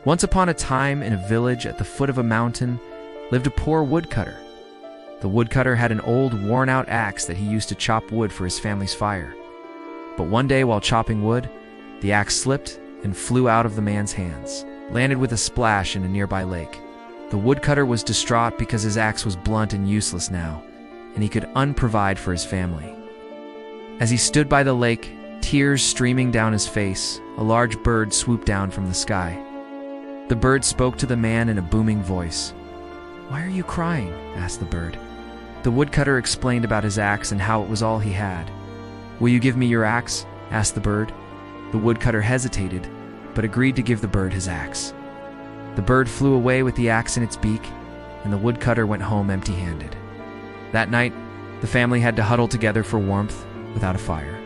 Once upon a time, in a village at the foot of a mountain, lived a poor woodcutter. The woodcutter had an old, worn-out axe that he used to chop wood for his family's fire. But one day, while chopping wood, the axe slipped and flew out of the man's hands, landed with a splash in a nearby lake. The woodcutter was distraught because his axe was blunt and useless now, and he could unprovide for his family. As he stood by the lake, tears streaming down his face, a large bird swooped down from the sky. The bird spoke to the man in a booming voice. "Why are you crying?" asked the bird. The woodcutter explained about his axe and how it was all he had. "Will you give me your axe?" asked the bird. The woodcutter hesitated, but agreed to give the bird his axe. The bird flew away with the axe in its beak, and the woodcutter went home empty-handed. That night, the family had to huddle together for warmth without a fire.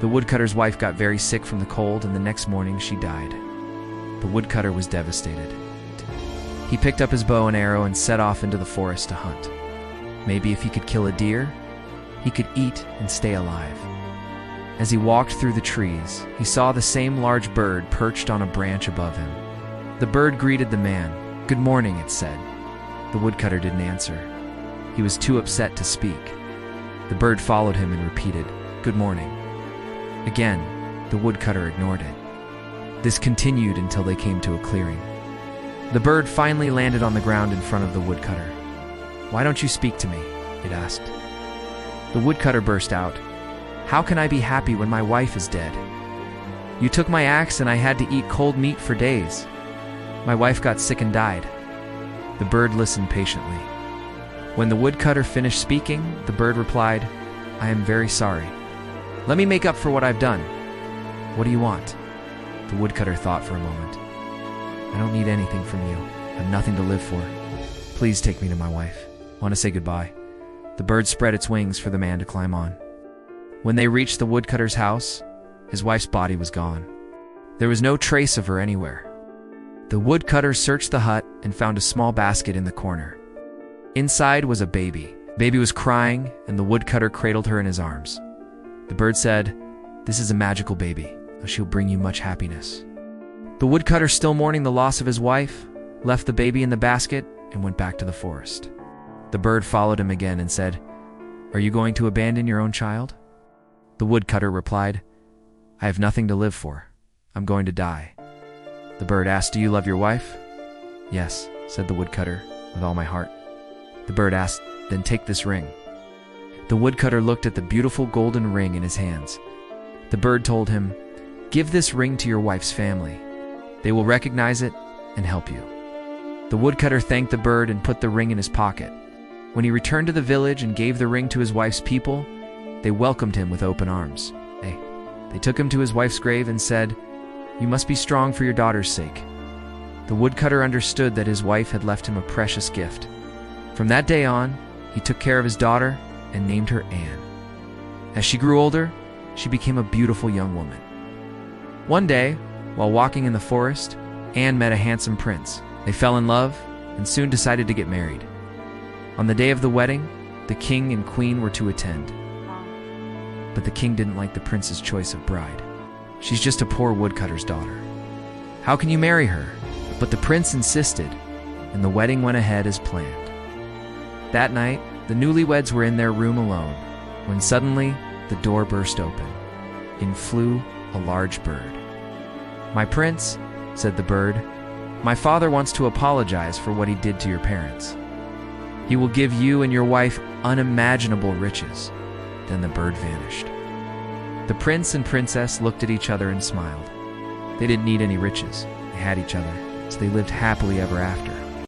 The woodcutter's wife got very sick from the cold, and the next morning she died. The woodcutter was devastated. He picked up his bow and arrow and set off into the forest to hunt. Maybe if he could kill a deer, he could eat and stay alive. As he walked through the trees, he saw the same large bird perched on a branch above him. The bird greeted the man. "Good morning," it said. The woodcutter didn't answer. He was too upset to speak. The bird followed him and repeated, "Good morning." Again, the woodcutter ignored it. This continued until they came to a clearing. The bird finally landed on the ground in front of the woodcutter. "Why don't you speak to me?" it asked. The woodcutter burst out, "How can I be happy when my wife is dead? You took my axe and I had to eat cold meat for days. My wife got sick and died." The bird listened patiently. When the woodcutter finished speaking, the bird replied, "I am very sorry. Let me make up for what I've done. What do you want?" The woodcutter thought for a moment. "I don't need anything from you. I have nothing to live for. Please take me to my wife. I want to say goodbye." The bird spread its wings for the man to climb on. When they reached the woodcutter's house, his wife's body was gone. There was no trace of her anywhere. The woodcutter searched the hut and found a small basket in the corner. Inside was a baby. The baby was crying, and the woodcutter cradled her in his arms. The bird said, "This is a magical baby. She'll bring you much happiness." The woodcutter, still mourning the loss of his wife, left the baby in the basket and went back to the forest. The bird followed him again and said, "Are you going to abandon your own child?" The woodcutter replied, "I have nothing to live for. I'm going to die." The bird asked, "Do you love your wife?" "Yes," said the woodcutter, "with all my heart." The bird asked, "Then take this ring." The woodcutter looked at the beautiful golden ring in his hands. The bird told him, "Give this ring to your wife's family. They will recognize it and help you." The woodcutter thanked the bird and put the ring in his pocket. When he returned to the village and gave the ring to his wife's people, they welcomed him with open arms. They took him to his wife's grave and said, "You must be strong for your daughter's sake." The woodcutter understood that his wife had left him a precious gift. From that day on, he took care of his daughter and named her Anne. As she grew older, she became a beautiful young woman. One day, while walking in the forest, Anne met a handsome prince. They fell in love and soon decided to get married. On the day of the wedding, the king and queen were to attend. But the king didn't like the prince's choice of bride. "She's just a poor woodcutter's daughter. How can you marry her?" But the prince insisted, and the wedding went ahead as planned. That night, the newlyweds were in their room alone, when suddenly the door burst open. In flew a large bird. "My prince," said the bird, "my father wants to apologize for what he did to your parents. He will give you and your wife unimaginable riches." Then the bird vanished. The prince and princess looked at each other and smiled. They didn't need any riches. They had each other, so they lived happily ever after.